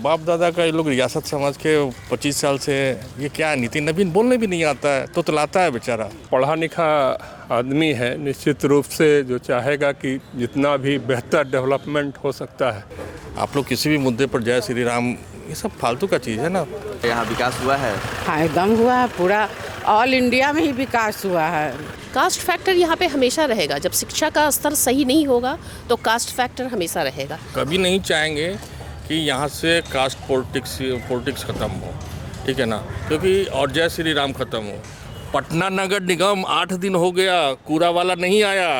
बाप दादा का ये लोग रियासत समझ के 25 साल से ये क्या है, नितिन नवीन बोलने भी नहीं आता है, तो तलाता है बेचारा। पढ़ा लिखा आदमी है, निश्चित रूप से जो चाहेगा कि जितना भी बेहतर डेवलपमेंट हो सकता है। आप लोग किसी भी मुद्दे पर जय श्री राम, ये सब फालतू का चीज़ है ना। यहाँ विकास हुआ है? हाँ, एकदम हुआ है, पूरा ऑल इंडिया में ही विकास हुआ है। कास्ट फैक्टर यहाँ पे हमेशा रहेगा। जब शिक्षा का स्तर सही नहीं होगा तो कास्ट फैक्टर हमेशा रहेगा। कभी नहीं चाहेंगे कि यहाँ से कास्ट पॉलिटिक्स ख़त्म हो, ठीक है ना, क्योंकि और जय श्री राम ख़त्म हो। पटना नगर निगम 8 दिन हो गया, कूड़ा वाला नहीं आया।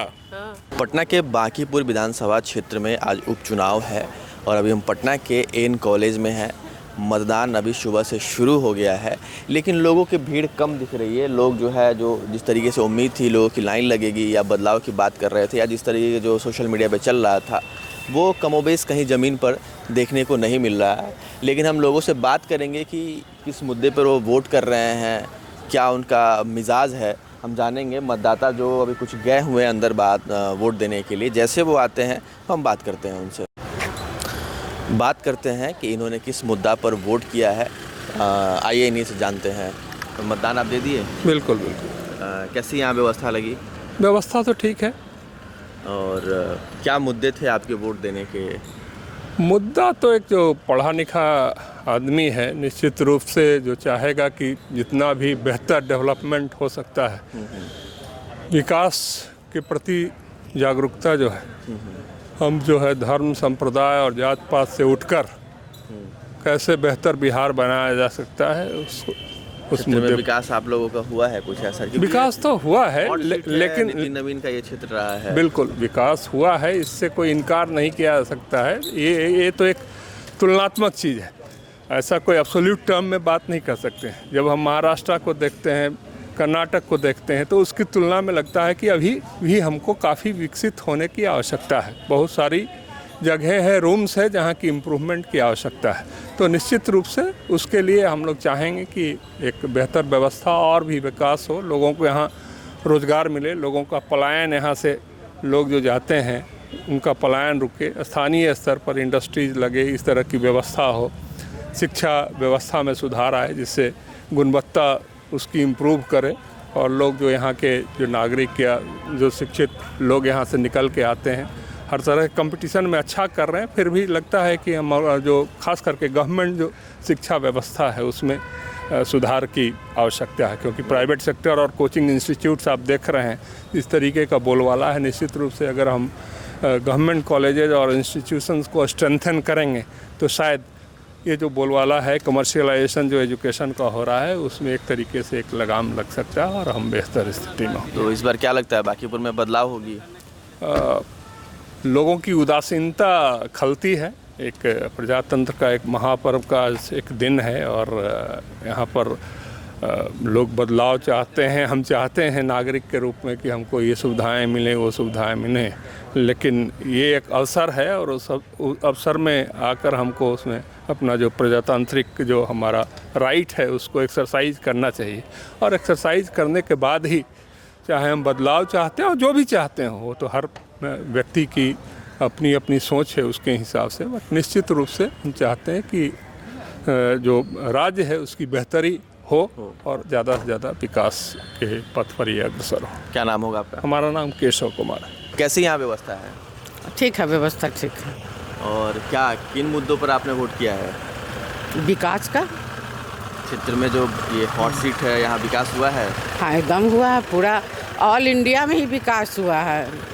पटना के बांकीपुर विधानसभा क्षेत्र में आज उपचुनाव है और अभी हम पटना के एन कॉलेज में हैं। मतदान अभी सुबह से शुरू हो गया है, लेकिन लोगों की भीड़ कम दिख रही है। लोग जो है, जो जिस तरीके से उम्मीद थी लोगों की लाइन लगेगी या बदलाव की बात कर रहे थे, या जिस तरीके जो सोशल मीडिया पे चल रहा था, वो कमोबेश कहीं ज़मीन पर देखने को नहीं मिल रहा है। लेकिन हम लोगों से बात करेंगे कि किस मुद्दे पर वो वोट कर रहे हैं, क्या उनका मिजाज है, हम जानेंगे। मतदाता जो अभी कुछ गए हुए हैं अंदर वोट देने के लिए, जैसे वो आते हैं हम बात करते हैं उनसे। बात करते हैं कि इन्होंने किस मुद्दा पर वोट किया है। आइए इन्हीं से जानते हैं। तो मतदान आप दे दिए? बिल्कुल बिल्कुल। कैसी यहाँ व्यवस्था लगी? व्यवस्था तो ठीक है। और क्या मुद्दे थे आपके वोट देने के? मुद्दा तो एक जो पढ़ा लिखा आदमी है, निश्चित रूप से जो चाहेगा कि जितना भी बेहतर डेवलपमेंट हो सकता है, विकास के प्रति जागरूकता जो है, हम जो है धर्म संप्रदाय और जात पात से उठकर कैसे बेहतर बिहार बनाया जा सकता है, उस मुद्दे में विकास आप लोगों का हुआ है कुछ ऐसा? विकास तो हुआ है, लेकिन नितिन नवीन का ये क्षेत्र रहा है। बिल्कुल विकास हुआ है, इससे कोई इनकार नहीं किया जा सकता है। ये तो एक तुलनात्मक चीज़ है, ऐसा कोई एब्सोल्यूट टर्म में बात नहीं कर सकते हैं। जब हम महाराष्ट्र को देखते हैं, कर्नाटक को देखते हैं, तो उसकी तुलना में लगता है कि अभी भी हमको काफ़ी विकसित होने की आवश्यकता है। बहुत सारी जगह है, रूम्स है जहाँ की इम्प्रूवमेंट की आवश्यकता है। तो निश्चित रूप से उसके लिए हम लोग चाहेंगे कि एक बेहतर व्यवस्था और भी विकास हो, लोगों को यहाँ रोज़गार मिले, लोगों का पलायन, यहाँ से लोग जो जाते हैं उनका पलायन रुके, स्थानीय स्तर पर इंडस्ट्रीज लगे, इस तरह की व्यवस्था हो। शिक्षा व्यवस्था में सुधार आए जिससे गुणवत्ता उसकी इम्प्रूव करे, और लोग जो यहाँ के जो नागरिक या जो शिक्षित लोग यहाँ से निकल के आते हैं, हर तरह के कंपटीशन में अच्छा कर रहे हैं। फिर भी लगता है कि हमारा जो खास करके गवर्नमेंट जो शिक्षा व्यवस्था है उसमें सुधार की आवश्यकता है, क्योंकि प्राइवेट सेक्टर और कोचिंग इंस्टीट्यूट्स आप देख रहे हैं इस तरीके का बोलबाला है। निश्चित रूप से अगर हम गवर्नमेंट कॉलेजेज और इंस्टीट्यूशंस को स्ट्रेंथन करेंगे तो शायद ये जो बोलबाला है, कमर्शियलाइजेशन जो एजुकेशन का हो रहा है, उसमें एक तरीके से एक लगाम लग सकता है और हम बेहतर स्थिति में। तो इस बार क्या लगता है बांकीपुर में बदलाव होगी? लोगों की उदासीनता खलती है। एक प्रजातंत्र का एक महापर्व का एक दिन है और यहाँ पर लोग बदलाव चाहते हैं। हम चाहते हैं नागरिक के रूप में कि हमको ये सुविधाएं मिलें, वो सुविधाएं मिलें, लेकिन ये एक अवसर है और उस अवसर में आकर हमको उसमें अपना जो प्रजातांत्रिक जो हमारा राइट है उसको एक्सरसाइज करना चाहिए। और एक्सरसाइज करने के बाद ही चाहे हम बदलाव चाहते हैं और जो भी चाहते हैं, वो तो हर व्यक्ति की अपनी अपनी सोच है, उसके हिसाब से। बट निश्चित रूप से हम चाहते हैं कि जो राज्य है उसकी बेहतरी हो और ज़्यादा से ज़्यादा विकास के पथ पर ही अग्रसर हो। क्या नाम होगा आपका? हमारा नाम केशव कुमार है। कैसी यहाँ व्यवस्था है? ठीक है, व्यवस्था ठीक है। और क्या किन मुद्दों पर आपने वोट किया है? विकास का क्षेत्र में जो ये हॉट सीट है, यहाँ विकास हुआ है? हाँ, एकदम हुआ है, पूरा ऑल इंडिया में ही विकास हुआ है।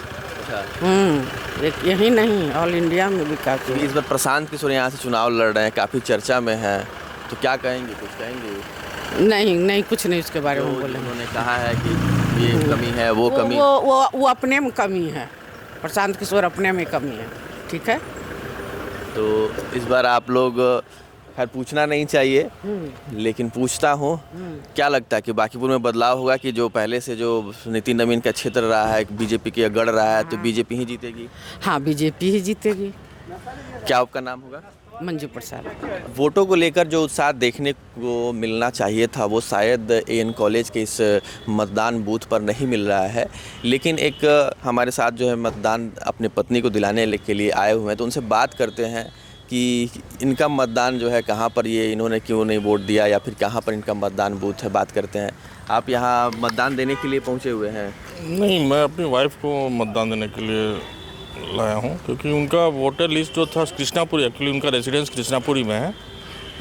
यही नहीं, ऑल इंडिया में विकास हुआ। इस बार प्रशांत किशोर यहाँ से चुनाव लड़ रहे हैं, काफ़ी चर्चा में है, तो क्या कहेंगे? कुछ कहेंगे? नहीं, कुछ नहीं उसके बारे में बोले। उन्होंने कहा है कि ये कमी है, वो कमी। वो अपने में कमी है, प्रशांत किशोर अपने में कमी है। ठीक है, तो इस बार आप लोग, खैर पूछना नहीं चाहिए लेकिन पूछता हूँ, क्या लगता है कि बांकीपुर में बदलाव होगा कि जो पहले से जो नितिन नवीन का क्षेत्र रहा है, बीजेपी के गढ़ रहा है, तो बीजेपी ही जीतेगी? हाँ, बीजेपी ही जीतेगी। क्या आपका नाम होगा? मंजू प्रसाद। वोटों को लेकर जो उत्साह देखने को मिलना चाहिए था वो शायद एन कॉलेज के इस मतदान बूथ पर नहीं मिल रहा है। लेकिन एक हमारे साथ जो है मतदान अपनी पत्नी को दिलाने के लिए आए हुए हैं, तो उनसे बात करते हैं कि इनका मतदान जो है कहाँ पर, ये इन्होंने क्यों नहीं वोट दिया, या फिर कहाँ पर इनका मतदान बूथ है, बात करते हैं। आप यहाँ मतदान देने के लिए पहुँचे हुए हैं? नहीं, मैं अपनी वाइफ को मतदान देने के लिए लाया हूँ, क्योंकि उनका वोटर लिस्ट जो था कृष्णापुरी, एक्चुअली उनका रेसिडेंस कृष्णापुरी में है,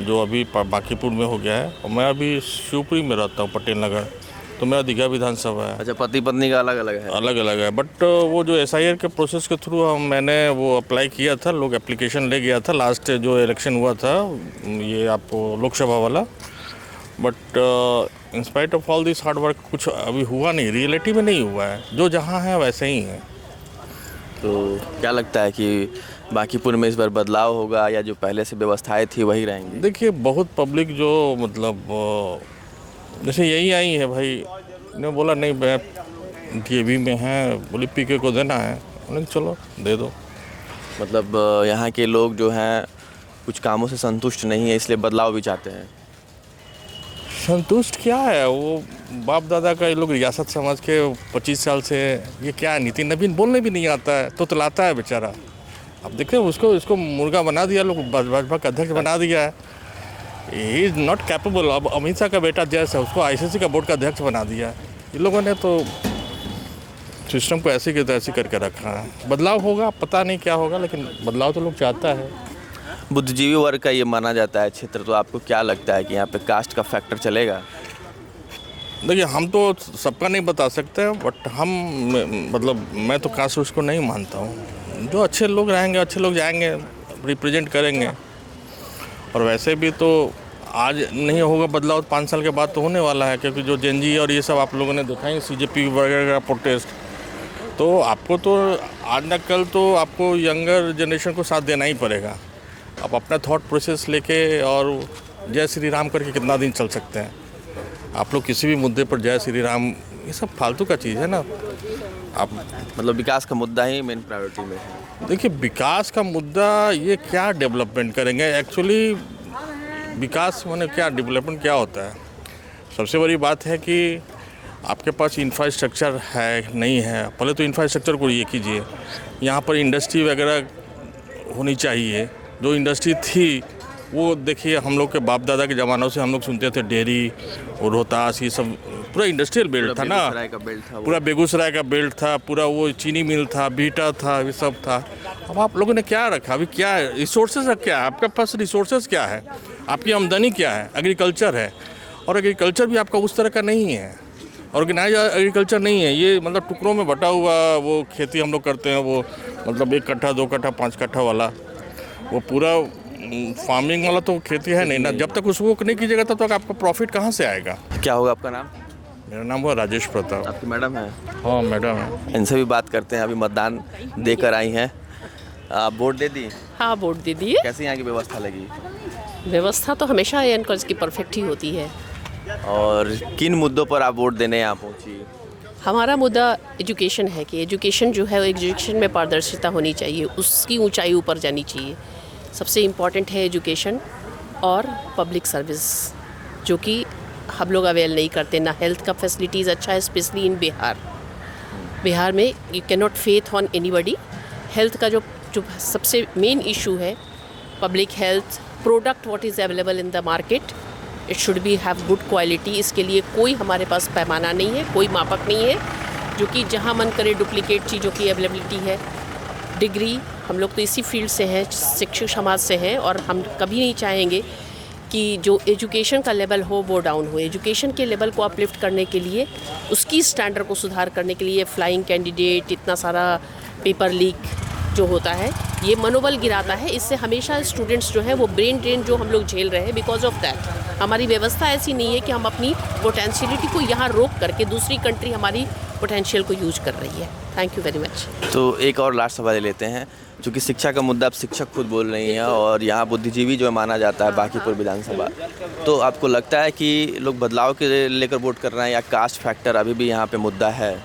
जो अभी बांकीपुर में हो गया है, और मैं अभी शिवपुरी में रहता हूँ, पटेल नगर, तो मेरा दीघा विधानसभा है। अच्छा, पति पत्नी का अलग अलग है? अलग अलग है, बट वो जो SIR के प्रोसेस के थ्रू मैंने वो अप्लाई किया था, लोग एप्लीकेशन ले गया था, लास्ट जो इलेक्शन हुआ था ये आपको लोकसभा वाला, but in spite of all this hard work कुछ अभी हुआ नहीं, रियलिटी में नहीं हुआ है, जो जहाँ है वैसे ही है। तो क्या लगता है कि बांकीपुर में इस बार बदलाव होगा, या जो पहले से व्यवस्थाएं थी वही रहेंगी? देखिए, बहुत पब्लिक जो मतलब जैसे यही आई है भाई, ने बोला नहीं मैं DAV में है, बोली PK को देना है, बोले चलो दे दो। मतलब यहाँ के लोग जो हैं कुछ कामों से संतुष्ट नहीं है, इसलिए बदलाव भी चाहते हैं। संतुष्ट क्या है, वो बाप दादा का ये लोग रियासत समझ के 25 साल से, ये क्या है, नितिन नवीन बोलने भी नहीं आता है तो तलाता है बेचारा। अब देखिए उसको मुर्गा बना दिया लोग, भाजपा का अध्यक्ष बना दिया है, ही इज़ नॉट कैपेबल। अब अमित शाह का बेटा जैसा है, उसको ICC का बोर्ड का अध्यक्ष बना दिया है। इन लोगों ने तो सिस्टम को ऐसे के तैसे करके रखा है। बदलाव होगा, पता नहीं क्या होगा, लेकिन बदलाव तो लोग चाहता है। बुद्धिजीवी वर्ग का ये माना जाता है क्षेत्र, तो आपको क्या लगता है कि यहाँ पे कास्ट का फैक्टर चलेगा? देखिए, हम तो सबका नहीं बता सकते, बट हम मतलब मैं तो कास्ट उसको नहीं मानता हूँ। जो अच्छे लोग रहेंगे, अच्छे लोग जाएंगे, रिप्रेजेंट करेंगे। और वैसे भी तो आज नहीं होगा बदलाव, 5 साल के बाद तो होने वाला है, क्योंकि जो जेनजी और ये सब आप लोगों ने देखा है, CJP वगैरह का प्रोटेस्ट, तो आपको तो आज न कल तो आपको यंगर जनरेशन को साथ देना ही पड़ेगा। आप अपना थॉट प्रोसेस लेके और जय श्री राम करके कितना दिन चल सकते हैं आप लोग? किसी भी मुद्दे पर जय श्री राम, ये सब फालतू का चीज़ है ना। आप मतलब विकास का मुद्दा ही मेन प्रायोरिटी में है। देखिए, विकास का मुद्दा, ये क्या डेवलपमेंट करेंगे एक्चुअली? विकास माने क्या, डेवलपमेंट क्या होता है? सबसे बड़ी बात है कि आपके पास इंफ्रास्ट्रक्चर है नहीं है। पहले तो इंफ्रास्ट्रक्चर को ये कीजिए, यहाँ पर इंडस्ट्री वगैरह होनी चाहिए। जो इंडस्ट्री थी वो देखिए, हम लोग के बाप दादा के ज़मानों से हम लोग सुनते थे, डेयरी और रोहतास, ये सब पूरा इंडस्ट्रियल बेल्ट था ना, पूरा बेगूसराय का बेल्ट था, पूरा वो चीनी मिल था, बीटा था, ये सब था। अब आप लोगों ने क्या रखा? अभी क्या है? रिसोर्सेज क्या है आपके पास? रिसोर्सेज क्या है? आपकी आमदनी क्या है? एग्रीकल्चर है, और एग्रीकल्चर भी आपका उस तरह का नहीं है, ऑर्गेनाइज एग्रीकल्चर नहीं है। ये मतलब टुकड़ों में बटा हुआ वो खेती हम लोग करते हैं, वो मतलब 1 कट्ठा 2 कट्ठा 5 कट्ठा वाला, वो पूरा फार्मिंग वाला तो खेती है नहीं ना। जब तक उसको नहीं कीजिएगा तब तक आपका प्रॉफिट कहाँ से आएगा? क्या होगा आपका नाम? मेरा नाम हुआ राजेश प्रताप। आपकी मैडम है? हाँ, मैडम है। इनसे भी बात करते हैं। अभी मतदान देकर आई हैं, आप वोट दे दी? हाँ, वोट दे दिए। कैसी यहाँ की व्यवस्था लगी? व्यवस्था तो हमेशा एन कॉलेज की परफेक्ट ही होती है। और किन मुद्दों पर आप वोट देने यहाँ पहुँची? हमारा मुद्दा एजुकेशन है कि एजुकेशन जो है, एजुकेशन में पारदर्शिता होनी चाहिए, उसकी ऊंचाई ऊपर जानी चाहिए। सबसे इम्पॉर्टेंट है एजुकेशन और पब्लिक सर्विस, जो कि हम लोग अवेल नहीं करते। ना हेल्थ का फैसिलिटीज़ अच्छा है, स्पेशली इन बिहार में you can not faith on anybody. Health का जो सबसे मेन इशू है, public health product what is available in the market, it should be have good quality. इसके लिए कोई हमारे पास पैमाना नहीं है, कोई मापक नहीं है, जो कि जहाँ मन करे डुप्लीकेट चीज़ों की अवेलेबिलिटी है। डिग्री, हम लोग तो इसी फील्ड से हैं, शिक्षक समाज से हैं, और हम कभी नहीं चाहेंगे कि जो एजुकेशन का लेवल हो वो डाउन हो। एजुकेशन के लेवल को अपलिफ्ट करने के लिए, उसकी स्टैंडर्ड को सुधार करने के लिए फ्लाइंग कैंडिडेट, इतना सारा पेपर लीक जो होता है, ये मनोबल गिराता है। इससे हमेशा स्टूडेंट्स जो हैं वो ब्रेन ड्रेन जो हम लोग झेल रहे हैं बिकॉज ऑफ दैट। हमारी व्यवस्था ऐसी नहीं है कि हम अपनी पोटेंशियलिटी को यहाँ रोक करके दूसरी कंट्री हमारी पोटेंशियल को यूज कर रही है। Thank you very much. तो एक और लास्ट सवाल लेते हैं, चूँकि शिक्षा का मुद्दा अब शिक्षक खुद बोल रही हैं, और यहाँ बुद्धिजीवी जो माना जाता है बांकीपुर विधानसभा, तो आपको लगता है कि लोग बदलाव के लेकर वोट कर रहे हैं, या कास्ट फैक्टर अभी भी यहाँ पे मुद्दा है?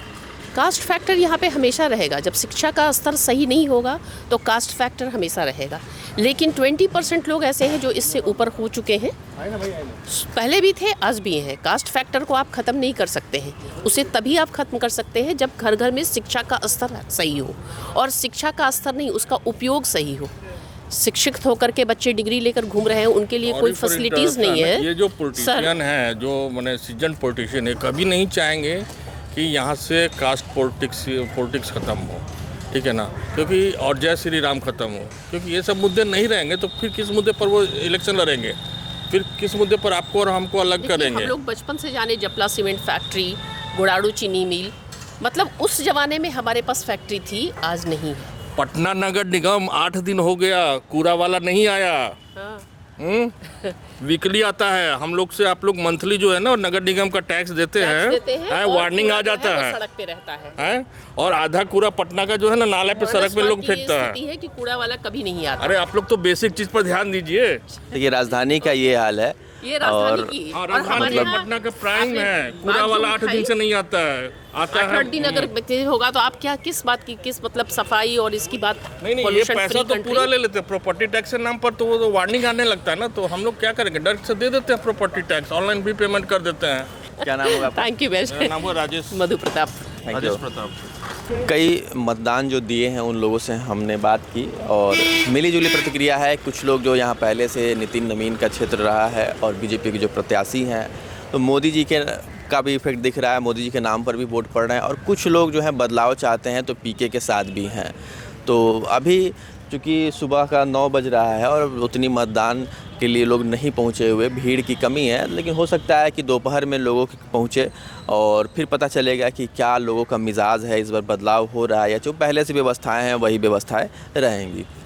कास्ट फैक्टर यहाँ पे हमेशा रहेगा। जब शिक्षा का स्तर सही नहीं होगा तो कास्ट फैक्टर हमेशा रहेगा। लेकिन 20% लोग ऐसे हैं जो इससे ऊपर हो चुके हैं, पहले भी थे, आज भी हैं। कास्ट फैक्टर को आप ख़त्म नहीं कर सकते हैं, उसे तभी आप ख़त्म कर सकते हैं जब घर घर में शिक्षा का स्तर सही हो, और शिक्षा का स्तर नहीं, उसका उपयोग सही हो। शिक्षित होकर के बच्चे डिग्री लेकर घूम रहे हैं, उनके लिए कोई Sorry for फैसिलिटीज़ नहीं interruption, है। ये जो पॉलिटिशियन है, जो मैंने सीजन पॉलिटिशियन है, कभी नहीं चाहेंगे कि यहाँ से कास्ट पॉलिटिक्स ख़त्म हो, ठीक है ना, क्योंकि और जय श्री राम ख़त्म हो, क्योंकि ये सब मुद्दे नहीं रहेंगे तो फिर किस मुद्दे पर वो इलेक्शन लड़ेंगे, फिर किस मुद्दे पर आपको और हमको अलग देखिए, करेंगे। हम लोग बचपन से जाने जपला सीमेंट फैक्ट्री, गुड़ाड़ू चीनी मिल, मतलब उस जमाने में हमारे पास फैक्ट्री थी, आज नहीं है। पटना नगर निगम 8 दिन हो गया, कूड़ा वाला नहीं आया। हाँ। वीकली आता है, हम लोग से आप लोग मंथली जो है ना नगर निगम का टैक्स देते हैं, और वार्निंग कूड़ा आ जो जाता वो है, सड़क पे रहता है। हैं? और आधा कूड़ा पटना का जो है ना नाले पे सड़क पे लोग की ये फेंकता है। स्थिति है कि कूड़ा वाला कभी नहीं आता। अरे आप लोग तो बेसिक चीज पर ध्यान दीजिए। देखिए राजधानी का ये हाल है। ये राजधानी और की और और हमारे यहाँ पटना का प्राइम आपने है, बात कूड़ा वाला जो 8 दिन उठाई, से नहीं आता है, आता है 8 दिन अगर होगा तो आप क्या किस बात की किस मतलब सफाई और इसकी बात नहीं ये pollution पैसा free तो country? पूरा ले लेते हैं प्रॉपर्टी टैक्स के नाम पर, तो वो तो वार्निंग आने लगता है ना, तो हम लोग क्या करेंगे, डर से दे देते हैं प्रॉपर्टी टैक्स, ऑनलाइन भी पेमेंट कर देते हैं। क्या नाम होगा आपका? थैंक यू मेरा नाम है राजेश मधु प्रताप। Thank you। प्रताप। कई मतदान जो दिए हैं उन लोगों से हमने बात की और मिली जुली प्रतिक्रिया है। कुछ लोग जो यहाँ पहले से नितिन नवीन का क्षेत्र रहा है और बीजेपी के जो प्रत्याशी हैं, तो मोदी जी के का भी इफेक्ट दिख रहा है, मोदी जी के नाम पर भी वोट पड़ रहे हैं। और कुछ लोग जो है बदलाव चाहते हैं तो पीके के साथ भी हैं। तो अभी चूँकि सुबह का 9 बज रहा है और उतनी मतदान के लिए लोग नहीं पहुंचे हुए, भीड़ की कमी है, लेकिन हो सकता है कि दोपहर में लोगों के पहुंचे और फिर पता चलेगा कि क्या लोगों का मिजाज है, इस बार बदलाव हो रहा है या जो पहले से व्यवस्थाएं हैं वही व्यवस्थाएं रहेंगी।